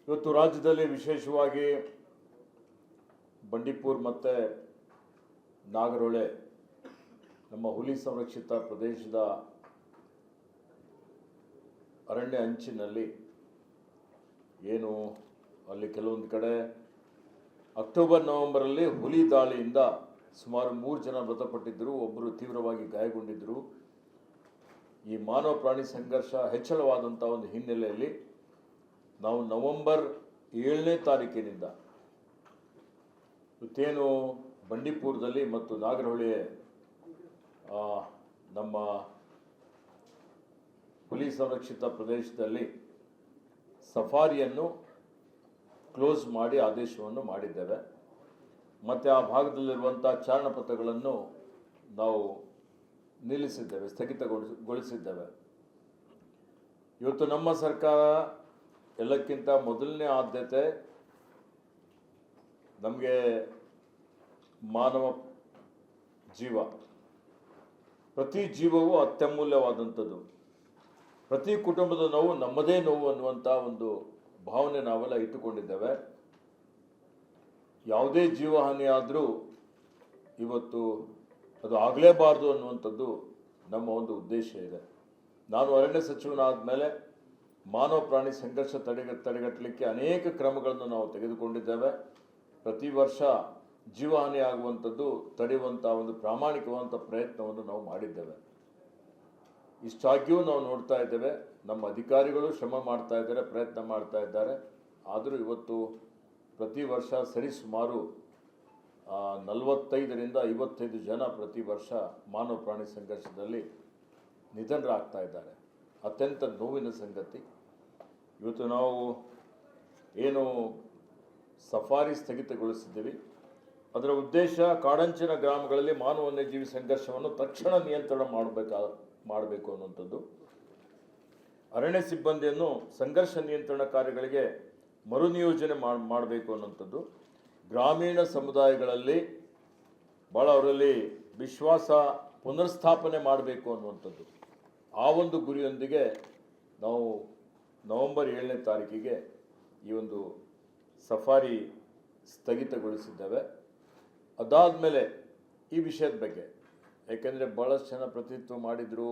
ಇವತ್ತು ರಾಜ್ಯದಲ್ಲಿ ವಿಶೇಷವಾಗಿ ಬಂಡೀಪುರ ಮತ್ತು ನಾಗರಹೊಳೆ ನಮ್ಮ ಹುಲಿ ಸಂರಕ್ಷಿತ ಪ್ರದೇಶದ ಅರಣ್ಯ ಅಂಚಿನಲ್ಲಿ ಏನು ಅಲ್ಲಿ ಕೆಲವೊಂದು ಕಡೆ ಅಕ್ಟೋಬರ್ ನವೆಂಬರಲ್ಲಿ ಹುಲಿ ದಾಳಿಯಿಂದ ಸುಮಾರು 3 ಜನ ಮೃತಪಟ್ಟಿದ್ದರು, ಒಬ್ಬರು ತೀವ್ರವಾಗಿ ಗಾಯಗೊಂಡಿದ್ದರು. ಈ ಮಾನವ ಪ್ರಾಣಿ ಸಂಘರ್ಷ ಹೆಚ್ಚಳವಾದಂಥ ಒಂದು ಹಿನ್ನೆಲೆಯಲ್ಲಿ ನಾವು ನವೆಂಬರ್ 7ನೇ ತಾರೀಕಿನಿಂದ ಇವತ್ತೇನು ಬಂಡೀಪುರದಲ್ಲಿ ಮತ್ತು ನಾಗರಹೊಳೆ ನಮ್ಮ ಹುಲಿ ಸಂರಕ್ಷಿತ ಪ್ರದೇಶದಲ್ಲಿ ಸಫಾರಿಯನ್ನು ಕ್ಲೋಸ್ ಮಾಡಿ ಆದೇಶವನ್ನು ಮಾಡಿದ್ದೇವೆ. ಮತ್ತು ಆ ಭಾಗದಲ್ಲಿರುವಂಥ ಚಾರಣಪಥಗಳನ್ನು ನಾವು ನಿಲ್ಲಿಸಿದ್ದೇವೆ, ಸ್ಥಗಿತಗೊಳಿಸಿದ್ದೇವೆ. ಇವತ್ತು ನಮ್ಮ ಸರ್ಕಾರ ಎಲ್ಲಕ್ಕಿಂತ ಮೊದಲನೇ ಆದ್ಯತೆ ನಮಗೆ ಮಾನವ ಜೀವ, ಪ್ರತಿ ಜೀವವೂ ಅತ್ಯಮೂಲ್ಯವಾದಂಥದ್ದು. ಪ್ರತಿ ಕುಟುಂಬದ ನೋವು ನಮ್ಮದೇ ನೋವು ಅನ್ನುವಂಥ ಒಂದು ಭಾವನೆ ನಾವೆಲ್ಲ ಇಟ್ಟುಕೊಂಡಿದ್ದೇವೆ. ಯಾವುದೇ ಜೀವಹಾನಿ ಆದರೂ ಇವತ್ತು ಅದು ಆಗಲೇಬಾರ್ದು ಅನ್ನುವಂಥದ್ದು ನಮ್ಮ ಒಂದು ಉದ್ದೇಶ ಇದೆ. ನಾನು ಅರಣ್ಯ ಸಚಿವನಾದ ಮೇಲೆ ಮಾನವ ಪ್ರಾಣಿ ಸಂಘರ್ಷ ತಡೆಗಟ್ಟಲಿಕ್ಕೆ ಅನೇಕ ಕ್ರಮಗಳನ್ನು ನಾವು ತೆಗೆದುಕೊಂಡಿದ್ದೇವೆ. ಪ್ರತಿ ವರ್ಷ ಜೀವಹಾನಿ ಆಗುವಂಥದ್ದು ತಡೆಯುವಂಥ ಒಂದು ಪ್ರಾಮಾಣಿಕವಾದಂಥ ಪ್ರಯತ್ನವನ್ನು ನಾವು ಮಾಡಿದ್ದೇವೆ. ಇಷ್ಟಾಗಿಯೂ ನಾವು ನೋಡ್ತಾ ಇದ್ದೇವೆ, ನಮ್ಮ ಅಧಿಕಾರಿಗಳು ಶ್ರಮ ಮಾಡ್ತಾ ಇದ್ದಾರೆ, ಪ್ರಯತ್ನ ಮಾಡ್ತಾ ಇದ್ದಾರೆ. ಆದರೂ ಇವತ್ತು ಪ್ರತಿ ವರ್ಷ ಸರಿಸುಮಾರು 45ರಿಂದ 55 ಜನ ಪ್ರತಿ ವರ್ಷ ಮಾನವ ಪ್ರಾಣಿ ಸಂಘರ್ಷದಲ್ಲಿ ನಿಧನರಾಗ್ತಾ ಇದ್ದಾರೆ. ಅತ್ಯಂತ ನೋವಿನ ಸಂಗತಿ. ಇವತ್ತು ನಾವು ಏನು ಸಫಾರಿ ಸ್ಥಗಿತಗೊಳಿಸಿದ್ದೀವಿ, ಅದರ ಉದ್ದೇಶ ಕಾಡಂಚಿನ ಗ್ರಾಮಗಳಲ್ಲಿ ಮಾನವ ವನ್ಯಜೀವಿ ಸಂಘರ್ಷವನ್ನು ತಕ್ಷಣ ನಿಯಂತ್ರಣ ಮಾಡಬೇಕು ಅನ್ನುವಂಥದ್ದು. ಅರಣ್ಯ ಸಿಬ್ಬಂದಿಯನ್ನು ಸಂಘರ್ಷ ನಿಯಂತ್ರಣ ಕಾರ್ಯಗಳಿಗೆ ಮರುನಿಯೋಜನೆ ಮಾಡಬೇಕು ಅನ್ನುವಂಥದ್ದು. ಗ್ರಾಮೀಣ ಸಮುದಾಯಗಳಲ್ಲಿ ಭಾಳ ಅವರಲ್ಲಿ ವಿಶ್ವಾಸ ಪುನರ್ಸ್ಥಾಪನೆ ಮಾಡಬೇಕು ಅನ್ನುವಂಥದ್ದು. ಆ ಒಂದು ಗುರಿಯೊಂದಿಗೆ ನಾವು ನವೆಂಬರ್ 7ನೇ ತಾರೀಕಿಗೆ ಈ ಒಂದು ಸಫಾರಿ ಸ್ಥಗಿತಗೊಳಿಸಿದ್ದೇವೆ. ಅದಾದಮೇಲೆ ಈ ವಿಷಯದ ಬಗ್ಗೆ, ಯಾಕೆಂದರೆ ಭಾಳಷ್ಟು ಜನ ಪ್ರತಿನಿಧಿತ್ವ ಮಾಡಿದರು,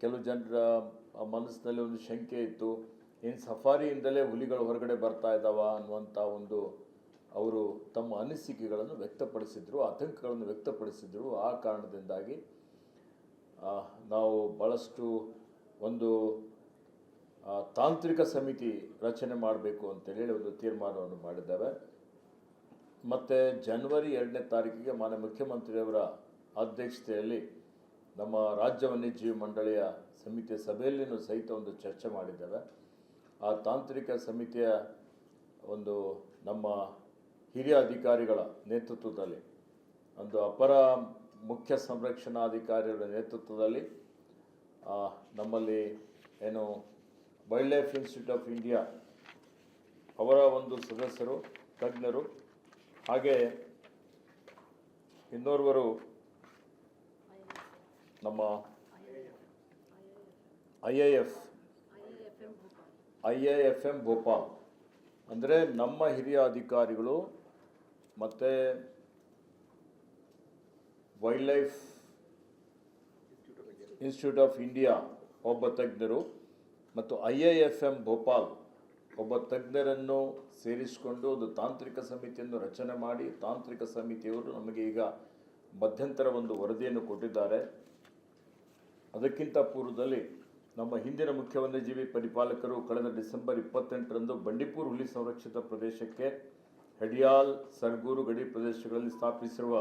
ಕೆಲವು ಜನರ ಮನಸ್ಸಿನಲ್ಲಿ ಒಂದು ಶಂಕೆ ಇತ್ತು, ಏನು ಸಫಾರಿಯಿಂದಲೇ ಹುಲಿಗಳು ಹೊರಗಡೆ ಬರ್ತಾ ಇದ್ದಾವ ಅನ್ನುವಂಥ ಒಂದು ಅವರು ತಮ್ಮ ಅನಿಸಿಕೆಗಳನ್ನು ವ್ಯಕ್ತಪಡಿಸಿದರು, ಆತಂಕಗಳನ್ನು ವ್ಯಕ್ತಪಡಿಸಿದರು. ಆ ಕಾರಣದಿಂದಾಗಿ ನಾವು ಭಾಳಷ್ಟು ಒಂದು ತಾಂತ್ರಿಕ ಸಮಿತಿ ರಚನೆ ಮಾಡಬೇಕು ಅಂತೇಳಿ ಒಂದು ತೀರ್ಮಾನವನ್ನು ಮಾಡಿದ್ದೇವೆ. ಮತ್ತು ಜನವರಿ 2ನೇ ತಾರೀಕಿಗೆ ಮಾನ್ಯ ಮುಖ್ಯಮಂತ್ರಿಯವರ ಅಧ್ಯಕ್ಷತೆಯಲ್ಲಿ ನಮ್ಮ ರಾಜ್ಯ ವನ್ಯಜೀವಿ ಮಂಡಳಿಯ ಸಮಿತಿಯ ಸಭೆಯಲ್ಲಿನೂ ಸಹಿತ ಒಂದು ಚರ್ಚೆ ಮಾಡಿದ್ದೇವೆ. ಆ ತಾಂತ್ರಿಕ ಸಮಿತಿಯ ಒಂದು ನಮ್ಮ ಹಿರಿಯ ಅಧಿಕಾರಿಗಳ ನೇತೃತ್ವದಲ್ಲಿ, ಒಂದು ಅಪರ ಮುಖ್ಯ ಸಂರಕ್ಷಣಾಧಿಕಾರಿಗಳ ನೇತೃತ್ವದಲ್ಲಿ ನಮ್ಮಲ್ಲಿ ಏನು wild life institute of India ಅವರ ಒಂದು ಸದಸ್ಯರು, ತಜ್ಞರು, ಹಾಗೆ ಇನ್ನೋರ್ವರು ನಮ್ಮ IIFM ಭೋಪಾಲ್, ಅಂದರೆ ನಮ್ಮ ಹಿರಿಯ ಅಧಿಕಾರಿಗಳು ಮತ್ತು wild life institute of India ಒಬ್ಬ ತಜ್ಞರು ಮತ್ತು IIFM ಭೋಪಾಲ್ ಒಬ್ಬ ತಜ್ಞರನ್ನು ಸೇರಿಸಿಕೊಂಡು ಒಂದು ತಾಂತ್ರಿಕ ಸಮಿತಿಯನ್ನು ರಚನೆ ಮಾಡಿ, ತಾಂತ್ರಿಕ ಸಮಿತಿಯವರು ನಮಗೆ ಈಗ ಮಧ್ಯಂತರ ಒಂದು ವರದಿಯನ್ನು ಕೊಟ್ಟಿದ್ದಾರೆ. ಅದಕ್ಕಿಂತ ಪೂರ್ವದಲ್ಲಿ ನಮ್ಮ ಹಿಂದಿನ ಮುಖ್ಯ ವನ್ಯಜೀವಿ ಪರಿಪಾಲಕರು ಕಳೆದ ಡಿಸೆಂಬರ್ 28ರಂದು ಬಂಡೀಪುರ ಹುಲಿ ಸಂರಕ್ಷಿತ ಪ್ರದೇಶಕ್ಕೆ ಹೆಡಿಯಾಲ್, ಸರ್ಗೂರು ಗಡಿ ಪ್ರದೇಶಗಳಲ್ಲಿ ಸ್ಥಾಪಿಸಿರುವ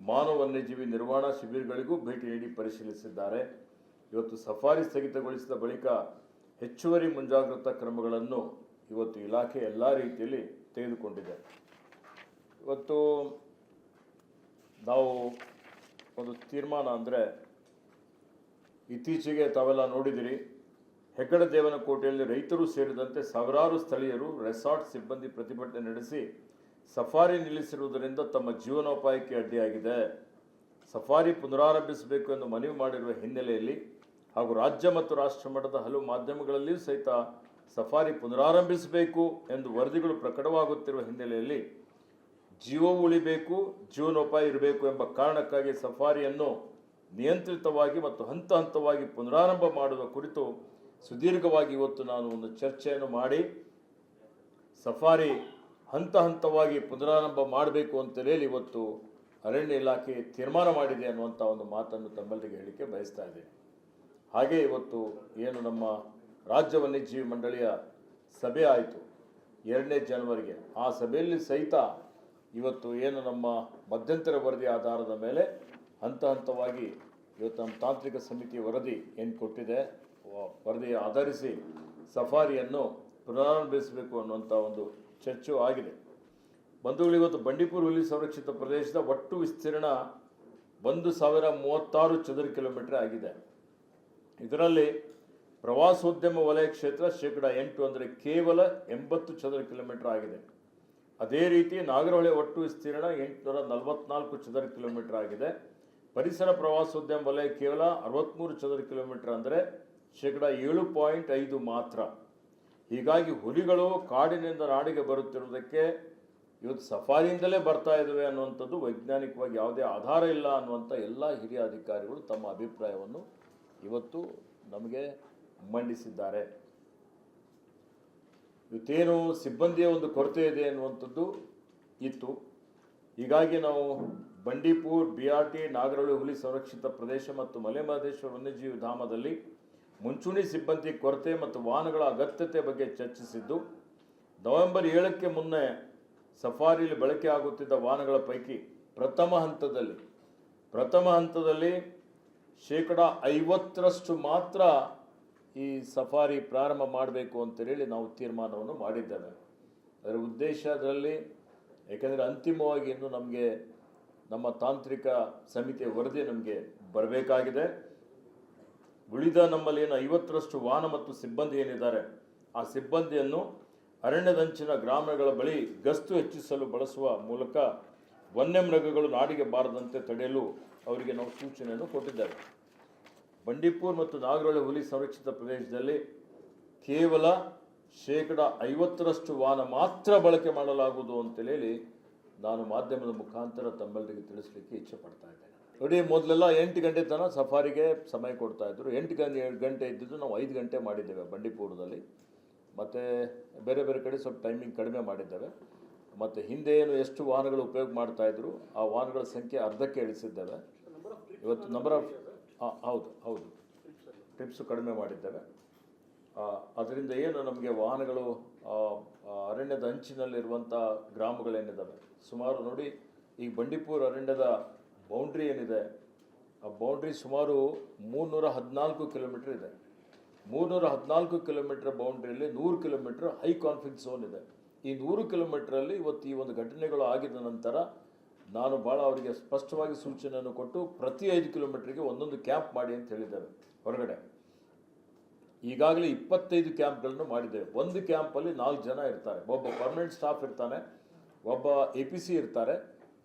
ಮಾನವ ವನ್ಯಜೀವಿ ನಿರ್ವಹಣಾ ಶಿಬಿರಗಳಿಗೂ ಭೇಟಿ ನೀಡಿ ಪರಿಶೀಲಿಸಿದ್ದಾರೆ. ಇವತ್ತು ಸಫಾರಿ ಸ್ಥಗಿತಗೊಳಿಸಿದ ಬಳಿಕ ಹೆಚ್ಚುವರಿ ಮುಂಜಾಗ್ರತಾ ಕ್ರಮಗಳನ್ನು ಇವತ್ತು ಇಲಾಖೆ ಎಲ್ಲ ರೀತಿಯಲ್ಲಿ ತೆಗೆದುಕೊಂಡಿದೆ. ಇವತ್ತು ನಾವು ಒಂದು ತೀರ್ಮಾನ ಅಂದರೆ, ಇತ್ತೀಚೆಗೆ ತಾವೆಲ್ಲ ನೋಡಿದಿರಿ, ಹೆಗ್ಗಡದೇವನಕೋಟೆಯಲ್ಲಿ ರೈತರು ಸೇರಿದಂತೆ ಸಾವಿರಾರು ಸ್ಥಳೀಯರು ರೆಸಾರ್ಟ್ ಸಿಬ್ಬಂದಿ ಪ್ರತಿಭಟನೆ ನಡೆಸಿ ಸಫಾರಿ ನಿಲ್ಲಿಸಿರುವುದರಿಂದ ತಮ್ಮ ಜೀವನೋಪಾಯಕ್ಕೆ ಅಡ್ಡಿಯಾಗಿದೆ. ಸಫಾರಿ ಪುನರಾರಂಭಿಸಬೇಕು ಎಂದು ಮನವಿ ಮಾಡಿರುವ ಹಿನ್ನೆಲೆಯಲ್ಲಿ ಹಾಗೂ ರಾಜ್ಯ ಮತ್ತು ರಾಷ್ಟ್ರ ಮಟ್ಟದ ಹಲವು ಮಾಧ್ಯಮಗಳಲ್ಲಿಯೂ ಸಹಿತ ಸಫಾರಿ ಪುನರಾರಂಭಿಸಬೇಕು ಎಂದು ವರದಿಗಳು ಪ್ರಕಟವಾಗುತ್ತಿರುವ ಹಿನ್ನೆಲೆಯಲ್ಲಿ ಜೀವ ಉಳಿಬೇಕು, ಜೀವನೋಪಾಯ ಇರಬೇಕು ಎಂಬ ಕಾರಣಕ್ಕಾಗಿ ಸಫಾರಿಯನ್ನು ನಿಯಂತ್ರಿತವಾಗಿ ಮತ್ತು ಹಂತ ಹಂತವಾಗಿ ಪುನರಾರಂಭ ಮಾಡುವ ಕುರಿತು ಸುದೀರ್ಘವಾಗಿ ಇವತ್ತು ನಾನು ಒಂದು ಚರ್ಚೆಯನ್ನು ಮಾಡಿ ಸಫಾರಿ ಹಂತ ಹಂತವಾಗಿ ಪುನರಾರಂಭ ಮಾಡಬೇಕು ಅಂತೇಳಿ ಇವತ್ತು ಅರಣ್ಯ ಇಲಾಖೆ ತೀರ್ಮಾನ ಮಾಡಿದೆ ಅನ್ನುವಂಥ ಒಂದು ಮಾತನ್ನು ತಮ್ಮಲ್ಲಿಗೆ ಹೇಳಿಕೆ ಬಯಸ್ತಾ ಇದೆ. ಹಾಗೆ ಇವತ್ತು ಏನು ನಮ್ಮ ರಾಜ್ಯ ವನ್ಯಜೀವಿ ಮಂಡಳಿಯ ಸಭೆ ಆಯಿತು 2ನೇ ಜನವರಿಗೆ, ಆ ಸಭೆಯಲ್ಲಿ ಸಹಿತ ಇವತ್ತು ಏನು ನಮ್ಮ ಮಧ್ಯಂತರ ವರದಿ ಆಧಾರದ ಮೇಲೆ ಹಂತ ಹಂತವಾಗಿ ಇವತ್ತು ನಮ್ಮ ತಾಂತ್ರಿಕ ಸಮಿತಿ ವರದಿ ಏನು ಕೊಟ್ಟಿದೆ, ವರದಿ ಆಧರಿಸಿ ಸಫಾರಿಯನ್ನು ಪುನರಾರಂಭಿಸಬೇಕು ಅನ್ನುವಂಥ ಒಂದು ಚರ್ಚೆಯೂ ಆಗಿದೆ. ಬಂಧುಗಳು, ಇವತ್ತು ಬಂಡೀಪುರ ಹುಲಿ ಸಂರಕ್ಷಿತ ಪ್ರದೇಶದ ಒಟ್ಟು ವಿಸ್ತೀರ್ಣ 1036 ಚದರ ಕಿಲೋಮೀಟರ್ ಆಗಿದೆ. ಇದರಲ್ಲಿ ಪ್ರವಾಸೋದ್ಯಮ ವಲಯ ಕ್ಷೇತ್ರ 8% ಅಂದರೆ ಕೇವಲ 80 ಚದರ ಕಿಲೋಮೀಟರ್ ಆಗಿದೆ. ಅದೇ ರೀತಿ ನಾಗರಹೊಳೆ ಒಟ್ಟು ವಿಸ್ತೀರ್ಣ 844 ಚದರ ಕಿಲೋಮೀಟರ್ ಆಗಿದೆ. ಪರಿಸರ ಪ್ರವಾಸೋದ್ಯಮ ವಲಯ ಕೇವಲ 63 ಚದರ ಕಿಲೋಮೀಟರ್ ಅಂದರೆ 7.5% ಮಾತ್ರ. ಹೀಗಾಗಿ ಹುಲಿಗಳು ಕಾಡಿನಿಂದ ನಾಡಿಗೆ ಬರುತ್ತಿರುವುದಕ್ಕೆ ಇವತ್ತು ಸಫಾರಿಯಿಂದಲೇ ಬರ್ತಾ ಇದ್ದಾವೆ ಅನ್ನುವಂಥದ್ದು ವೈಜ್ಞಾನಿಕವಾಗಿ ಯಾವುದೇ ಆಧಾರ ಇಲ್ಲ ಅನ್ನುವಂಥ ಎಲ್ಲ ಹಿರಿಯ ಅಧಿಕಾರಿಗಳು ತಮ್ಮ ಅಭಿಪ್ರಾಯವನ್ನು ಇವತ್ತು ನಮಗೆ ಮಂಡಿಸಿದ್ದಾರೆ. ಇವತ್ತೇನು ಸಿಬ್ಬಂದಿಯ ಒಂದು ಕೊರತೆ ಇದೆ ಅನ್ನುವಂಥದ್ದು ಇತ್ತು. ಹೀಗಾಗಿ ನಾವು ಬಂಡೀಪುರ, BRT, ನಾಗರಹೊಳೆ ಹುಲಿ ಸಂರಕ್ಷಿತ ಪ್ರದೇಶ ಮತ್ತು ಮಲೆಮಹದೇಶ್ವರ ವನ್ಯಜೀವಿ ಧಾಮದಲ್ಲಿ ಮುಂಚೂಣಿ ಸಿಬ್ಬಂದಿ ಕೊರತೆ ಮತ್ತು ವಾಹನಗಳ ಅಗತ್ಯತೆ ಬಗ್ಗೆ ಚರ್ಚಿಸಿದ್ದು, ನವೆಂಬರ್ 7ಕ್ಕೆ ಮುನ್ನ ಸಫಾರಿಯಲ್ಲಿ ಬಳಕೆ ಆಗುತ್ತಿದ್ದ ವಾಹನಗಳ ಪೈಕಿ ಪ್ರಥಮ ಹಂತದಲ್ಲಿ 50% ಮಾತ್ರ ಈ ಸಫಾರಿ ಪ್ರಾರಂಭ ಮಾಡಬೇಕು ಅಂತೇಳಿ ನಾವು ತೀರ್ಮಾನವನ್ನು ಮಾಡಿದ್ದೇವೆ. ಅದರ ಉದ್ದೇಶ ಅದರಲ್ಲಿ, ಏಕೆಂದರೆ ಅಂತಿಮವಾಗಿ ಇನ್ನು ನಮಗೆ ನಮ್ಮ ತಾಂತ್ರಿಕ ಸಮಿತಿಯ ವರದಿ ನಮಗೆ ಬರಬೇಕಾಗಿದೆ. ಉಳಿದ ನಮ್ಮಲ್ಲಿ ಏನು 50% ವಾಹನ ಮತ್ತು ಸಿಬ್ಬಂದಿ ಏನಿದ್ದಾರೆ, ಆ ಸಿಬ್ಬಂದಿಯನ್ನು ಅರಣ್ಯದಂಚಿನ ಗ್ರಾಮಗಳ ಬಳಿ ಗಸ್ತು ಹೆಚ್ಚಿಸಲು ಬಳಸುವ ಮೂಲಕ ವನ್ಯಮೃಗಗಳು ನಾಡಿಗೆ ಬಾರದಂತೆ ತಡೆಯಲು ಅವರಿಗೆ ನಾವು ಸೂಚನೆಯನ್ನು ಕೊಟ್ಟಿದ್ದೇವೆ. ಬಂಡೀಪುರ ಮತ್ತು ನಾಗರಹೊಳೆ ಹುಲಿ ಸಂರಕ್ಷಿತ ಪ್ರದೇಶದಲ್ಲಿ ಕೇವಲ 50% ವಾಹನ ಮಾತ್ರ ಬಳಕೆ ಮಾಡಲಾಗುವುದು ಅಂತೇಳಿ ನಾನು ಮಾಧ್ಯಮದ ಮುಖಾಂತರ ತಮ್ಮೆಲ್ಲರಿಗೆ ತಿಳಿಸಲಿಕ್ಕೆ ಇಚ್ಛೆ ಪಡ್ತಾ ಇದ್ದೇನೆ. ನೋಡಿ, ಮೊದಲೆಲ್ಲ 8 ಗಂಟೆ ತನಕ ಸಫಾರಿಗೆ ಸಮಯ ಕೊಡ್ತಾಯಿದ್ರು. 8 ಗಂಟೆ ಇದ್ದಿದ್ದು ನಾವು 5 ಗಂಟೆ ಮಾಡಿದ್ದೇವೆ ಬಂಡೀಪುರದಲ್ಲಿ. ಮತ್ತು ಬೇರೆ ಬೇರೆ ಕಡೆ ಸ್ವಲ್ಪ ಟೈಮಿಂಗ್ ಕಡಿಮೆ ಮಾಡಿದ್ದೇವೆ. ಮತ್ತು ಹಿಂದೆ ಏನು ಎಷ್ಟು ವಾಹನಗಳು ಉಪಯೋಗ ಮಾಡ್ತಾಯಿದ್ರು ಆ ವಾಹನಗಳ ಸಂಖ್ಯೆ ಅರ್ಧಕ್ಕೆ ಇಳಿಸಿದ್ದೇವೆ. ಇವತ್ತು ಹೌದು ಟ್ರಿಪ್ಸು ಕಡಿಮೆ ಮಾಡಿದ್ದೇವೆ. ಅದರಿಂದ ಏನು ನಮಗೆ ವಾಹನಗಳು ಅರಣ್ಯದ ಅಂಚಿನಲ್ಲಿರುವಂಥ ಗ್ರಾಮಗಳೇನಿದ್ದಾವೆ ಸುಮಾರು ನೋಡಿ, ಈ ಬಂಡೀಪುರ ಅರಣ್ಯದ ಬೌಂಡ್ರಿ ಏನಿದೆ, ಆ ಬೌಂಡ್ರಿ ಸುಮಾರು 314 ಕಿಲೋಮೀಟರ್ ಇದೆ. 314 ಕಿಲೋಮೀಟರ್ ಬೌಂಡ್ರಿಯಲ್ಲಿ 100 ಕಿಲೋಮೀಟರ್ ಹೈ ಕಾನ್ಫ್ಲಿಕ್ಟ್ ಝೋನ್ ಇದೆ. ಈ 100 ಕಿಲೋಮೀಟ್ರಲ್ಲಿ ಇವತ್ತು ಈ ಒಂದು ಘಟನೆಗಳು ಆಗಿದ ನಂತರ ನಾನು ಭಾಳ ಅವರಿಗೆ ಸ್ಪಷ್ಟವಾಗಿ ಸೂಚನೆಯನ್ನು ಕೊಟ್ಟು ಪ್ರತಿ 5 ಕಿಲೋಮೀಟ್ರಿಗೆ ಒಂದೊಂದು ಕ್ಯಾಂಪ್ ಮಾಡಿ ಅಂತ ಹೇಳಿದ್ದೇವೆ ಹೊರಗಡೆ. ಈಗಾಗಲೇ 25 ಕ್ಯಾಂಪ್ಗಳನ್ನು ಮಾಡಿದ್ದೇವೆ. ಒಂದು ಕ್ಯಾಂಪಲ್ಲಿ 4 ಜನ ಇರ್ತಾರೆ, ಒಬ್ಬ ಪರ್ಮನೆಂಟ್ ಸ್ಟಾಫ್ ಇರ್ತಾನೆ, ಒಬ್ಬ APC ಇರ್ತಾರೆ,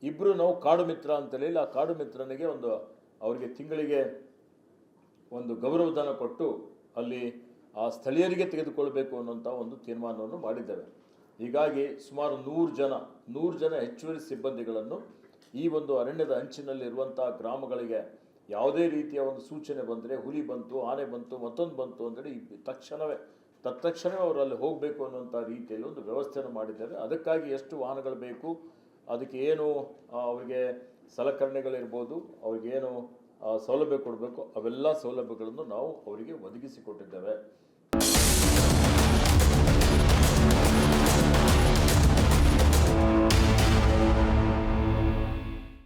ಇಬ್ಬರು ನಾವು ಕಾಡು ಮಿತ್ರ ಅಂತೇಳಿ ಆ ಕಾಡು ಮಿತ್ರನಿಗೆ ಅವರಿಗೆ ತಿಂಗಳಿಗೆ ಒಂದು ಗೌರವಧನ ಕೊಟ್ಟು ಅಲ್ಲಿ ಆ ಸ್ಥಳೀಯರಿಗೆ ತೆಗೆದುಕೊಳ್ಬೇಕು ಅನ್ನೋಂಥ ಒಂದು ತೀರ್ಮಾನವನ್ನು ಮಾಡಿದ್ದೇವೆ. ಹೀಗಾಗಿ ಸುಮಾರು 100 ಜನ ಹೆಚ್ಚುವರಿ ಸಿಬ್ಬಂದಿಗಳನ್ನು ಈ ಒಂದು ಅರಣ್ಯದ ಅಂಚಿನಲ್ಲಿರುವಂಥ ಗ್ರಾಮಗಳಿಗೆ ಯಾವುದೇ ರೀತಿಯ ಒಂದು ಸೂಚನೆ ಬಂದರೆ, ಹುಲಿ ಬಂತು, ಆನೆ ಬಂತು, ಮತ್ತೊಂದು ಬಂತು ಅಂತೇಳಿ ತತ್ಕ್ಷಣವೇ ಅವರಲ್ಲಿ ಹೋಗಬೇಕು ಅನ್ನುವಂಥ ರೀತಿಯಲ್ಲಿ ಒಂದು ವ್ಯವಸ್ಥೆಯನ್ನು ಮಾಡಿದ್ದೇವೆ. ಅದಕ್ಕಾಗಿ ಎಷ್ಟು ವಾಹನಗಳು ಬೇಕು, ಅದಕ್ಕೆ ಏನು ಅವರಿಗೆ ಸಲಕರಣೆಗಳಿರ್ಬೋದು, ಅವ್ರಿಗೇನು ಸೌಲಭ್ಯ ಕೊಡಬೇಕು, ಅವೆಲ್ಲ ಸೌಲಭ್ಯಗಳನ್ನು ನಾವು ಅವರಿಗೆ ಒದಗಿಸಿಕೊಟ್ಟಿದ್ದೇವೆ.